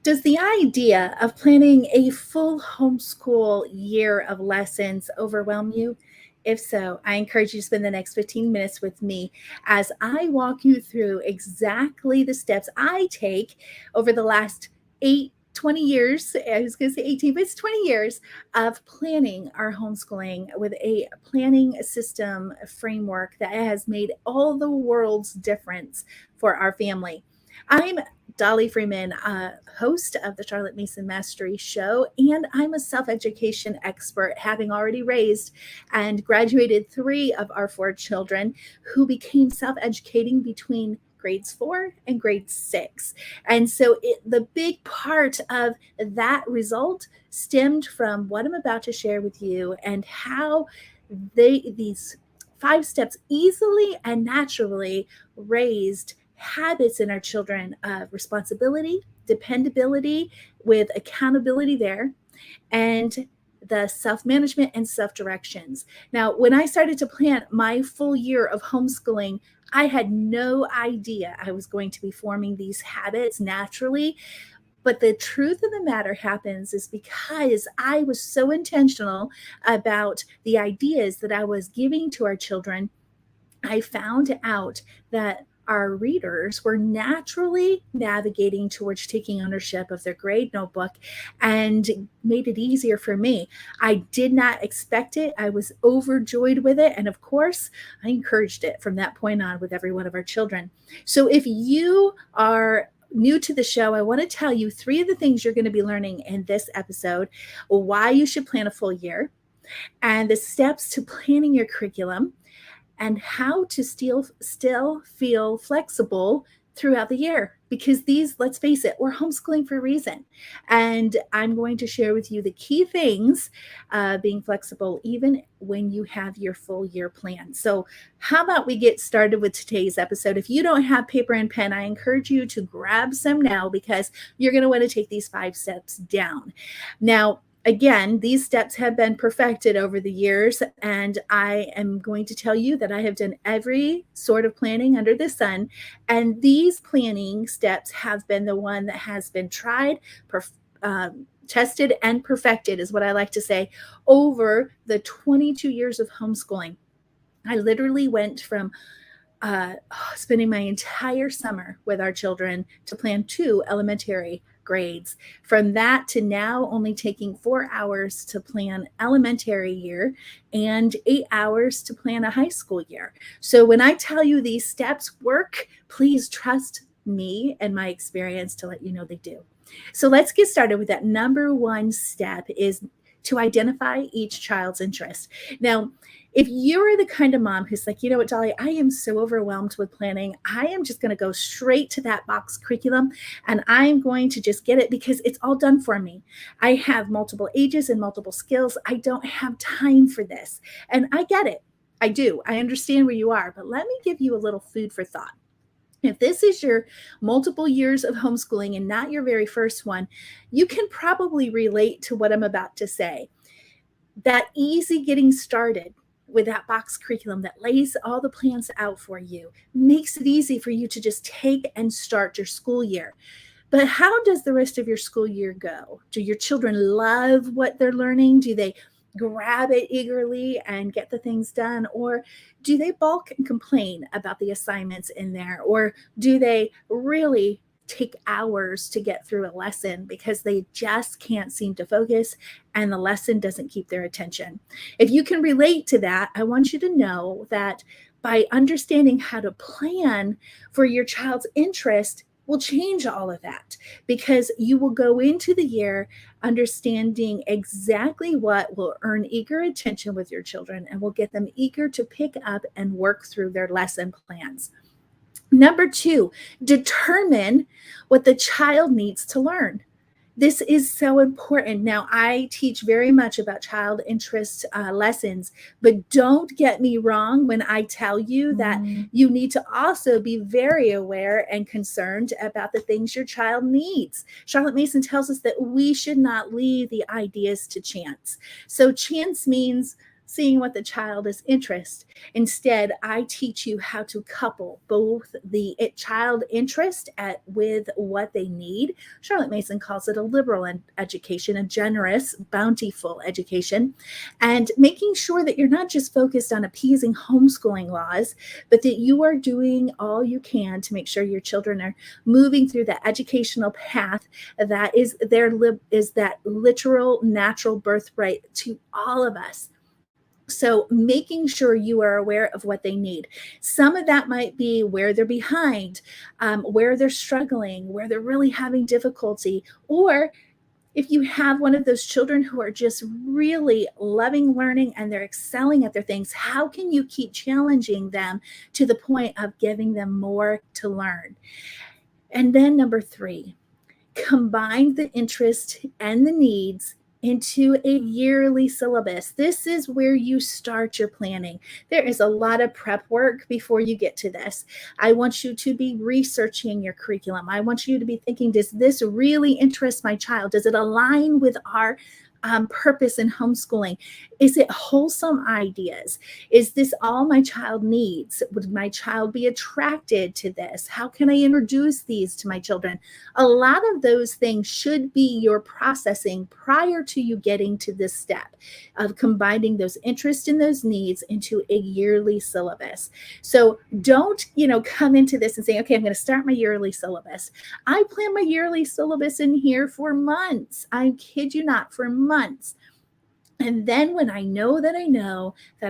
Does the idea of planning a full homeschool year of lessons overwhelm you? If so, I encourage you to spend the next 15 minutes with me as I walk you through exactly the steps I take over the last 20 years. I was going to say 18, but it's 20 years of planning our homeschooling with a planning system framework that has made all the world's difference for our family. I'm Dolly Freeman, host of the Charlotte Mason Mastery Show, and I'm a self education expert, having already raised and graduated three of our four children who became self educating between grades 4 and grade 6. And so the big part of that result stemmed from what I'm about to share with you and how these 5 steps easily and naturally raised habits in our children of responsibility, dependability, with accountability there, and the self management and self directions. Now, when I started to plan my full year of homeschooling, I had no idea I was going to be forming these habits naturally. But the truth of the matter happens is because I was so intentional about the ideas that I was giving to our children, I found out that our readers were naturally navigating towards taking ownership of their grade notebook and made it easier for me. I did not expect it. I was overjoyed with it. And of course, I encouraged it from that point on with every one of our children. So if you are new to the show, I want to tell you 3 of the things you're going to be learning in this episode: why you should plan a full year, and the steps to planning your curriculum, and how to still feel flexible throughout the year. Because these, let's face it, we're homeschooling for a reason. And I'm going to share with you the key things, being flexible even when you have your full year plan. So, how about we get started with today's episode? If you don't have paper and pen, I encourage you to grab some now because you're going to want to take these 5 steps down. Now, again, these steps have been perfected over the years, and I am going to tell you that I have done every sort of planning under the sun, and these planning steps have been the one that has been tried, tested, and perfected, is what I like to say, over the 22 years of homeschooling. I literally went from spending my entire summer with our children to plan 2 elementary grades. From that to now only taking 4 hours to plan elementary year and 8 hours to plan a high school year. So when I tell you these steps work, please trust me and my experience to let you know they do. So let's get started with that. Number one step is to identify each child's interest. Now, if you're the kind of mom who's like, you know what, Dolly, I am so overwhelmed with planning, I am just going to go straight to that box curriculum and I'm going to just get it because it's all done for me. I have multiple ages and multiple skills. I don't have time for this. And I get it. I do. I understand where you are. But let me give you a little food for thought. If this is your multiple years of homeschooling and not your very first one, you can probably relate to what I'm about to say. That easy getting started with that box curriculum that lays all the plans out for you makes it easy for you to just take and start your school year. But how does the rest of your school year go? Do your children love what they're learning? Do they grab it eagerly and get the things done? Or do they balk and complain about the assignments in there? Or do they really take hours to get through a lesson because they just can't seem to focus and the lesson doesn't keep their attention? If you can relate to that, I want you to know that by understanding how to plan for your child's interest will change all of that, because you will go into the year understanding exactly what will earn eager attention with your children and will get them eager to pick up and work through their lesson plans. Number 2, determine what the child needs to learn. This is so important. Now, I teach very much about child interest lessons, but don't get me wrong when I tell you that you need to also be very aware and concerned about the things your child needs. Charlotte Mason tells us that we should not leave the ideas to chance. So chance means seeing what the child is interested. Instead, I teach you how to couple both the child interest with what they need. Charlotte Mason calls it a liberal education, a generous, bountiful education, and making sure that you're not just focused on appeasing homeschooling laws, but that you are doing all you can to make sure your children are moving through the educational path that is that literal natural birthright to all of us. So making sure you are aware of what they need. Some of that might be where they're behind, where they're struggling, where they're really having difficulty, or if you have one of those children who are just really loving learning and they're excelling at their things, how can you keep challenging them to the point of giving them more to learn? And then number 3, combine the interest and the needs into a yearly syllabus. This is where you start your planning. There is a lot of prep work before you get to this. I want you to be researching your curriculum. I want you to be thinking, does this really interest my child? Does it align with our purpose in homeschooling? Is it wholesome ideas? Is this all my child needs? Would my child be attracted to this? How can I introduce these to my children? A lot of those things should be your processing prior to you getting to this step of combining those interests and those needs into a yearly syllabus. So don't, come into this and say, okay, I'm going to start my yearly syllabus. I plan my yearly syllabus in here for months. I kid you not, for months. And then when I know that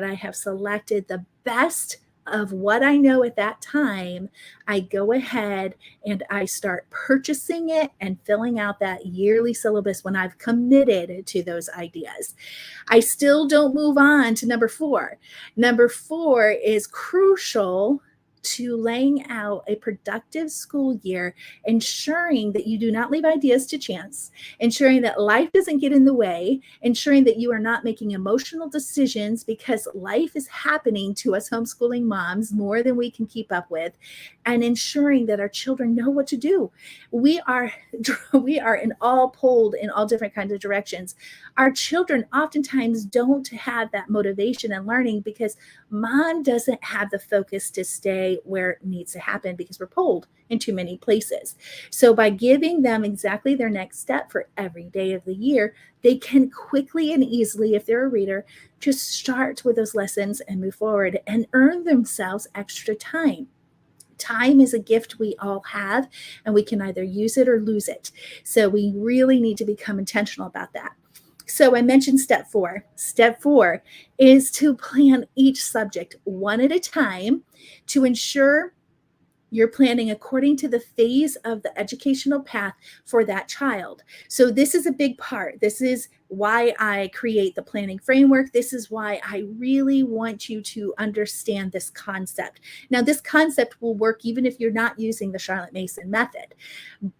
I have selected the best of what I know at that time, I go ahead and I start purchasing it and filling out that yearly syllabus when I've committed to those ideas. I still don't move on to number 4. Number 4 is crucial to laying out a productive school year, ensuring that you do not leave ideas to chance, ensuring that life doesn't get in the way, ensuring that you are not making emotional decisions because life is happening to us homeschooling moms more than we can keep up with, and ensuring that our children know what to do. We are in all pulled in all different kinds of directions. Our children oftentimes don't have that motivation and learning because mom doesn't have the focus to stay where it needs to happen because we're pulled in too many places. So by giving them exactly their next step for every day of the year, they can quickly and easily, if they're a reader, just start with those lessons and move forward and earn themselves extra time. Time is a gift we all have, and we can either use it or lose it. So we really need to become intentional about that. So I mentioned step 4. Step 4 is to plan each subject one at a time to ensure you're planning according to the phase of the educational path for that child. So this is a big part. This is why I create the planning framework. This is why I really want you to understand this concept. Now, this concept will work even if you're not using the Charlotte Mason method.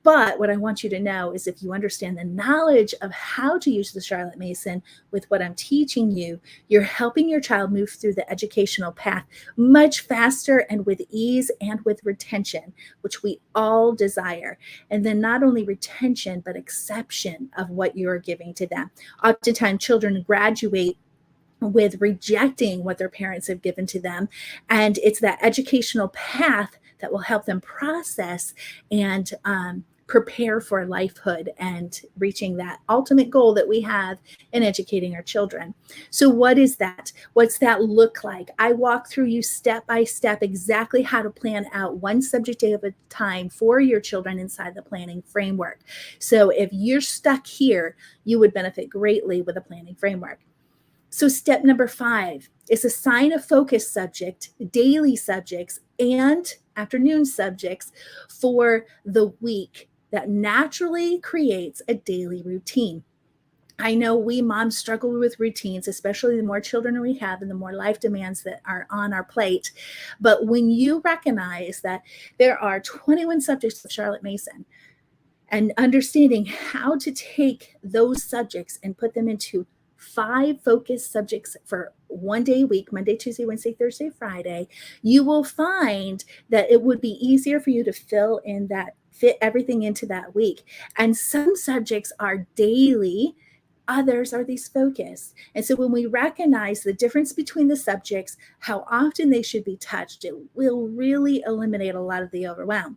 But what I want you to know is if you understand the knowledge of how to use the Charlotte Mason with what I'm teaching you, you're helping your child move through the educational path much faster and with ease and with retention, which we all desire. And then not only retention, but acceptance of what you're giving to them. Oftentimes, children graduate with rejecting what their parents have given to them. And it's that educational path that will help them process and prepare for lifehood and reaching that ultimate goal that we have in educating our children. So what is that? What's that look like? I walk through you step by step exactly how to plan out one subject at a time for your children inside the planning framework. So if you're stuck here, you would benefit greatly with a planning framework. So step number 5 is assign a focus subject, daily subjects, and afternoon subjects for the week that naturally creates a daily routine. I know we moms struggle with routines, especially the more children we have and the more life demands that are on our plate. But when you recognize that there are 21 subjects of Charlotte Mason, and understanding how to take those subjects and put them into 5 focus subjects for one day a week, Monday, Tuesday, Wednesday, Thursday, Friday, you will find that it would be easier for you to fit everything into that week. And some subjects are daily Others are these focused. And so when we recognize the difference between the subjects, how often they should be touched, it will really eliminate a lot of the overwhelm.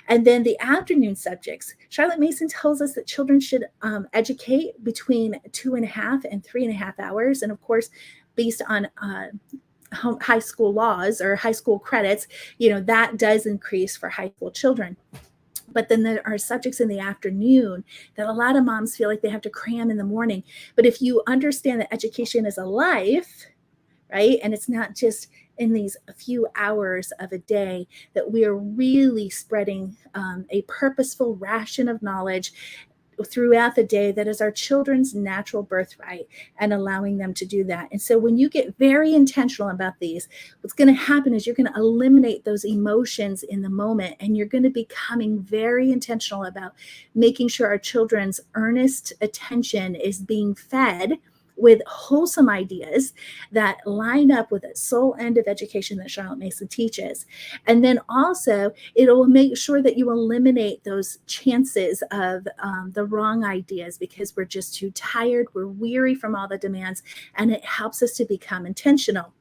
And then the afternoon subjects, Charlotte Mason tells us that children should educate between 2.5 and 3.5 hours. And of course, based on high school laws or high school credits, that does increase for high school children. But then there are subjects in the afternoon that a lot of moms feel like they have to cram in the morning. But if you understand that education is a life, right? And it's not just in these few hours of a day, that we are really spreading a purposeful ration of knowledge throughout the day that is our children's natural birthright, and allowing them to do that. And so when you get very intentional about these, what's going to happen is you're going to eliminate those emotions in the moment, and you're going to be becoming very intentional about making sure our children's earnest attention is being fed with wholesome ideas that line up with the soul end of education that Charlotte Mason teaches. And then also, it'll make sure that you eliminate those chances of the wrong ideas, because we're just too tired, we're weary from all the demands, and it helps us to become intentional.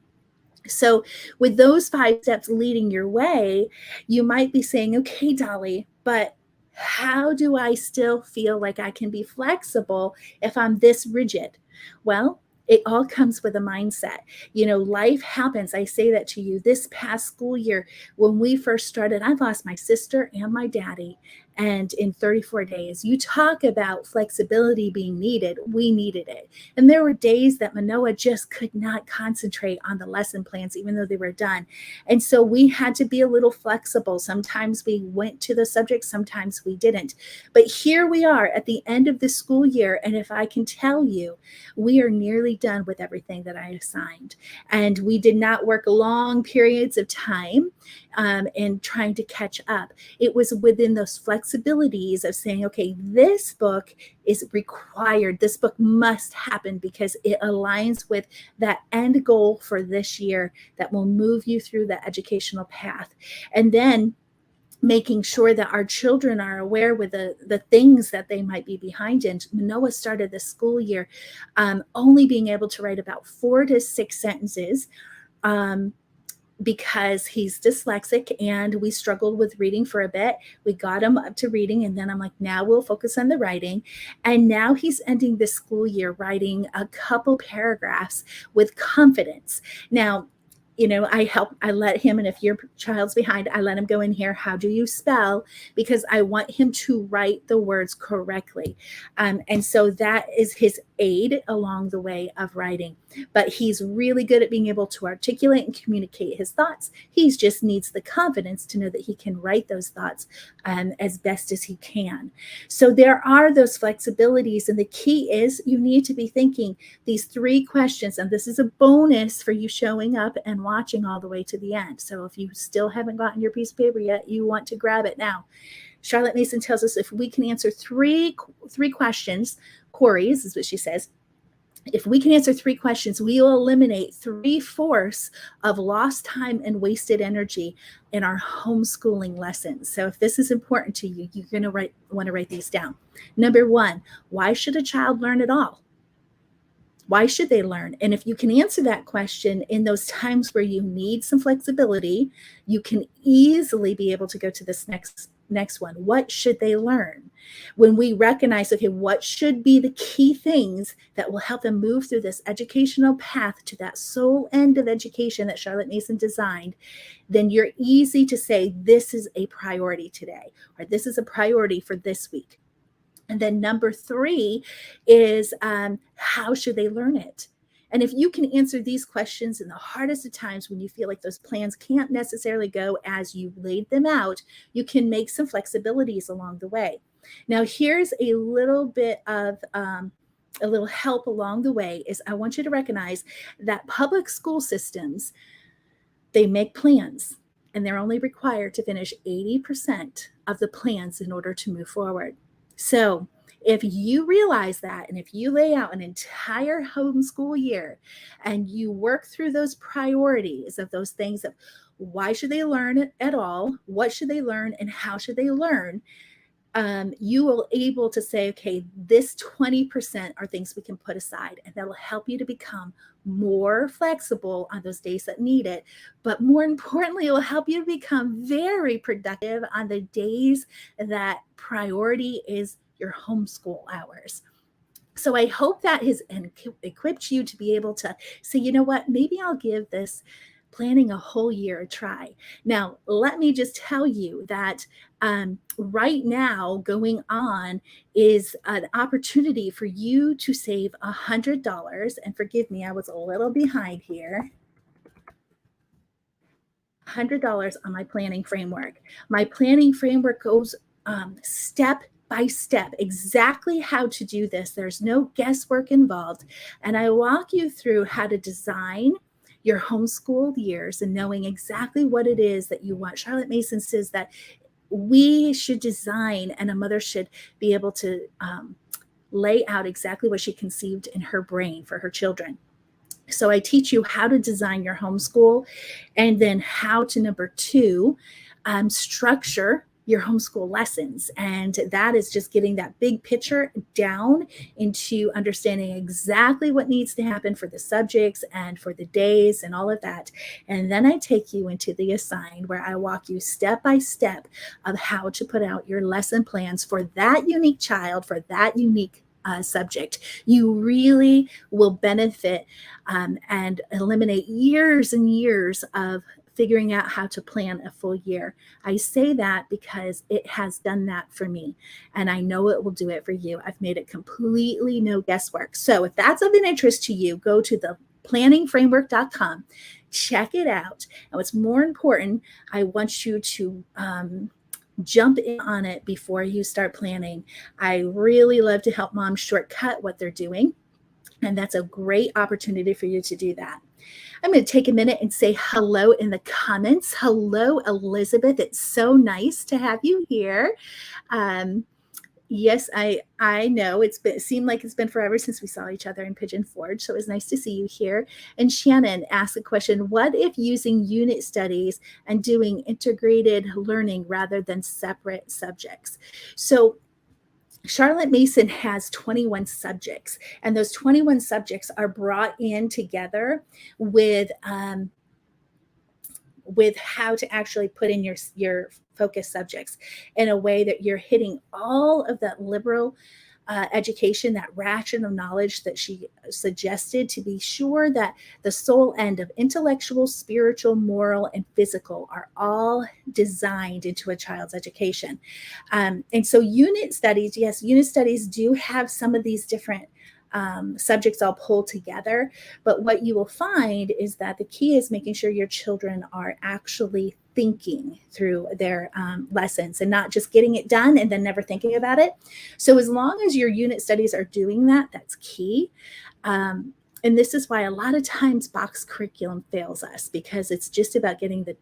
So with those 5 steps leading your way, you might be saying, okay, Dolly, but how do I still feel like I can be flexible if I'm this rigid? Well, it all comes with a mindset. Life happens. I say that to you. This past school year, when we first started, I lost my sister and my daddy, and in 34 days. You talk about flexibility being needed. We needed it. And there were days that Manoa just could not concentrate on the lesson plans, even though they were done. And so we had to be a little flexible. Sometimes we went to the subject, sometimes we didn't. But here we are at the end of the school year. And if I can tell you, we are nearly done with everything that I assigned. And we did not work long periods of time in trying to catch up. It was within those flexibilities of saying, okay, this book is required. This book must happen because it aligns with that end goal for this year that will move you through the educational path. And then making sure that our children are aware with the things that they might be behind in. Manoa started the school year only being able to write about 4 to 6 sentences. Because he's dyslexic, and we struggled with reading for a bit. We got him up to reading, and then I'm like, now we'll focus on the writing. And now he's ending the school year writing a couple paragraphs with confidence. Now, I let him, and if your child's behind, I let him go in here. How do you spell? Because I want him to write the words correctly. And so that is his aid along the way of writing. But he's really good at being able to articulate and communicate his thoughts. He just needs the confidence to know that he can write those thoughts as best as he can. So there are those flexibilities. And the key is you need to be thinking these 3 questions. And this is a bonus for you showing up and watching all the way to the end. So if you still haven't gotten your piece of paper yet, you want to grab it now. Charlotte Mason tells us if we can answer three questions, queries is what she says. If we can answer 3 questions, we will eliminate 3/4 of lost time and wasted energy in our homeschooling lessons. So if this is important to you, you're going to want to write these down. Number 1, why should a child learn at all? Why should they learn? And if you can answer that question in those times where you need some flexibility, you can easily be able to go to this next one. What should they learn? When we recognize, okay, what should be the key things that will help them move through this educational path to that soul end of education that Charlotte Mason designed, then you're easy to say, this is a priority today, or this is a priority for this week. And then number 3 is how should they learn it? And if you can answer these questions in the hardest of times when you feel like those plans can't necessarily go as you laid them out, you can make some flexibilities along the way. Now, here's a little bit of a little help along the way is I want you to recognize that public school systems, they make plans, and they're only required to finish 80% of the plans in order to move forward. So if you realize that, and if you lay out an entire homeschool year and you work through those priorities of those things of why should they learn it at all, what should they learn, and how should they learn, you will able to say, okay, this 20% are things we can put aside, and that'll help you to become more flexible on those days that need it. But more importantly, it will help you to become very productive on the days that priority is your homeschool hours. So I hope that has equipped you to be able to say, you know what, maybe I'll give this planning a whole year a try. Now, let me just tell you that right now going on is an opportunity for you to save $100. And forgive me, I was a little behind here. $100 on my planning framework. My planning framework goes step by step exactly how to do this. There's no guesswork involved. And I walk you through how to design your homeschooled years and knowing exactly what it is that you want. Charlotte Mason says that we should design, and a mother should be able to lay out exactly what she conceived in her brain for her children. So I teach you how to design your homeschool, and then how to, number two, structure your homeschool lessons. And that is just getting that big picture down into understanding exactly what needs to happen for the subjects and for the days and all of that. And then I take you into the assign, where I walk you step by step of how to put out your lesson plans for that unique child, for that unique subject. You really will benefit and eliminate years and years of figuring out how to plan a full year. I say that because it has done that for me, and I know it will do it for you. I've made it completely no guesswork. So if that's of an interest to you, go to the planningframework.com, check it out. And what's more important, I want you to jump in on it before you start planning. I really love to help moms shortcut what they're doing, and that's a great opportunity for you to do that. I'm going to take a minute and say hello in the comments. Hello, Elizabeth. It's so nice to have you here. Yes, I know it seemed like it's been forever since we saw each other in Pigeon Forge, so it was nice to see you here. And Shannon asked the question, what if using unit studies and doing integrated learning rather than separate subjects? So Charlotte Mason has 21 subjects, and those 21 subjects are brought in together with how to actually put in your focus subjects in a way that you're hitting all of that liberal education, that ration of knowledge that she suggested, to be sure that the sole end of intellectual, spiritual, moral, and physical are all designed into a child's education. And so unit studies, yes, unit studies do have some of these different subjects all pulled together. But what you will find is that the key is making sure your children are actually thinking through their lessons and not just getting it done and then never thinking about it. So as long as your unit studies are doing that, that's key. And this is why a lot of times box curriculum fails us, because it's just about getting the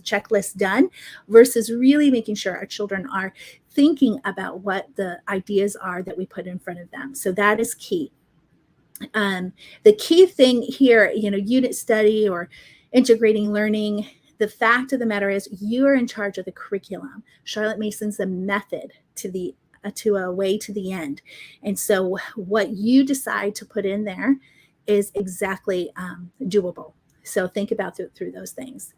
checklist done versus really making sure our children are thinking about what the ideas are that we put in front of them. So that is key. The key thing here, unit study or integrating learning, the fact of the matter is you are in charge of the curriculum. Charlotte Mason's the method to a way to the end. And so what you decide to put in there is exactly doable. So think about through those things.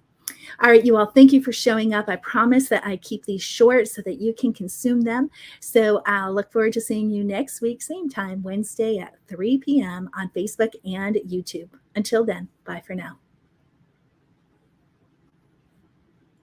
All right, you all, thank you for showing up. I promise that I keep these short so that you can consume them. So I'll look forward to seeing you next week, same time, Wednesday at 3 p.m. on Facebook and YouTube. Until then, bye for now.